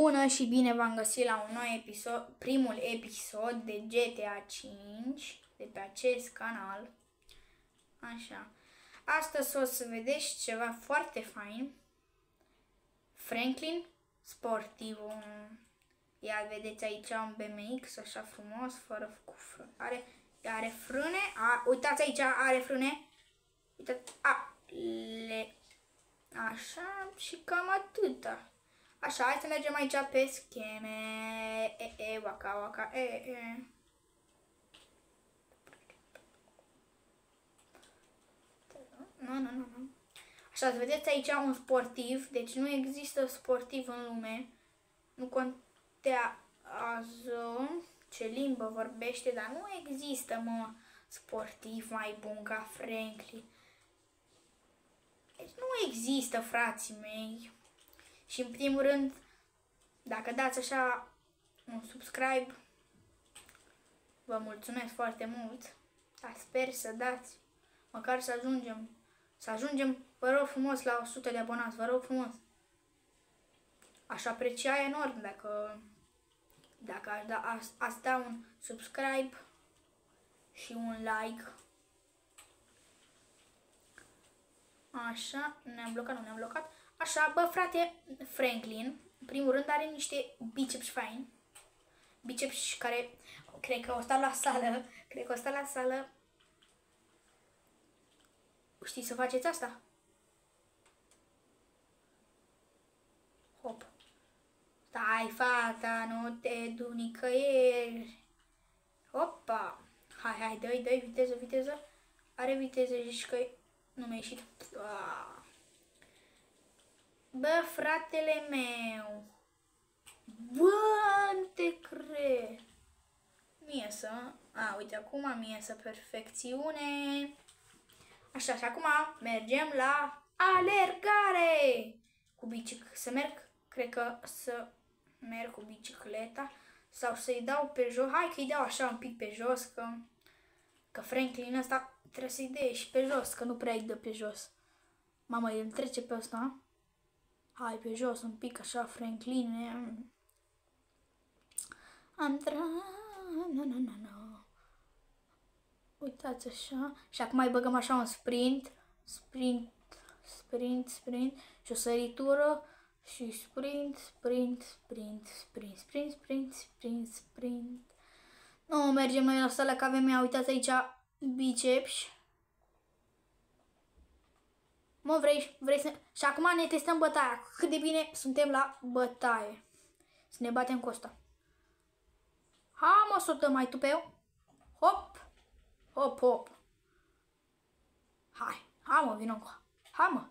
Bună și bine v-am găsit la un nou episod, primul episod de GTA 5 de pe acest canal. Așa. Astăzi o să vedeți ceva foarte fain. Franklin, sportivul. Ia vedeți aici un BMX așa frumos, fără are frâne. Uitați aici, are frâne. Uitați, așa și cam atâta. Așa, hai să mergem aici pe scheme. Waka. Nu. Așa, să vedeți aici un sportiv. Deci nu există sportiv în lume. Nu contează ce limbă vorbește, dar nu există, sportiv mai bun ca Franklin. Deci nu există, frații mei. Și în primul rând, dacă dați așa un subscribe, vă mulțumesc foarte mult. Dar sper să dați, măcar să ajungem, vă rog frumos, la 100 de abonați, vă rog frumos. Aș aprecia enorm dacă ați da un subscribe și un like. Așa, ne-am blocat. Așa, bă, frate, Franklin, în primul rând, are niște biceps faini. Biceps care, cred că o sta la sală. Știți să faceți asta? Hop. Stai, fata, nu te du nicăieri. Hopa. Hai, dă-i, viteză. Are viteză și că nu mi-a ieșit. Bă, fratele meu. Bă, nu te cred. Miesă. Uite, acum miesă, perfecțiune. Așa, și acum mergem la alergare. Cred că să merg cu bicicleta sau să-i dau pe jos. Hai că-i dau așa un pic pe jos, că Franklin ăsta trebuie să-i dea și pe jos, că nu prea îi dă pe jos. Mama, el trece pe ăsta. Hai pe jos un pic așa, Franklin. Uitați așa. Și acum mai băgăm așa un sprint și o săritură și sprint. Nu, mergem noi la sală că avem, uitați aici, biceps. Mă, vrei să... Și acum ne testăm bătaia. Cât de bine suntem la bătaie. Să ne batem cu ăsta. Ha, mă, să o dăm mai tupeu. Hop. Hai, mă, vină cu. Hai, mă.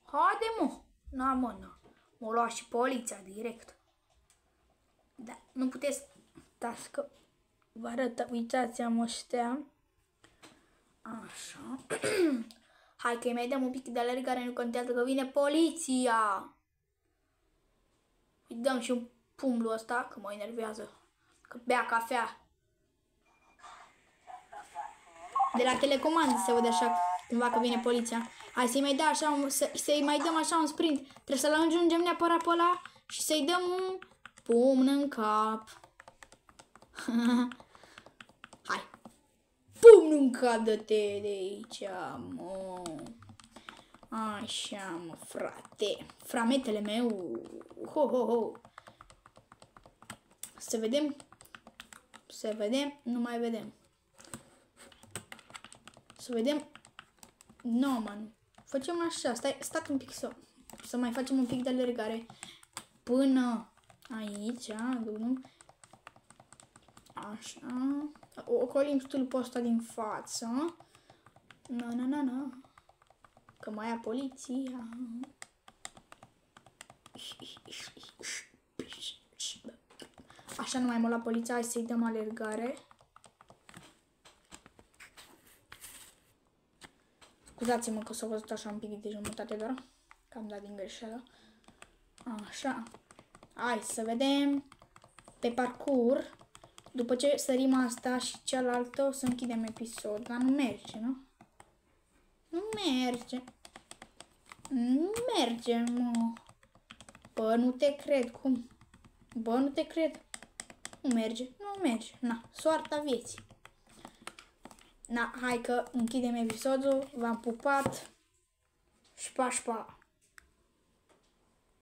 Haide, mă. Mă lua și poliția direct. Da, nu puteți... Stați că vă arăt, uitați-am ăștia. Așa. Hai că îi mai dăm un pic de alergare, nu contează că vine poliția. Îi dăm și un pumblu ăsta, că mă enervează. Că bea cafea. De la telecomandă se aude așa cumva că vine poliția. Hai să-i mai dăm așa, să-i mai dăm așa un sprint. Trebuie să-l ajungem neapărat pe ăla și să-i dăm un pumn în cap. Hai. Pum, nu încadă-te de aici, mă. Așa, mă, frate. Frametele meu. Ho. Să vedem, nu mai vedem. Să vedem. No, man. Facem așa, stați un pic să mai facem un pic de alergare. Până aici, așa. Ocolim stâlpul ăsta din față. Na. Că mai ia poliția. Așa nu mai mă lua poliția, hai să-i dăm alergare. Scuzați-mă că s-a văzut așa un pic de jumătate doar. Că am dat din greșeală. Așa. Hai să vedem pe parcurs. După ce sărim asta și cealaltă, o să închidem episodul. Dar nu merge, nu? Nu merge, mă. Bă, nu te cred, cum? Bă, nu te cred. Nu merge, nu merge. Na, soarta vieții. Na, hai că închidem episodul. V-am pupat. Șpa, șpa.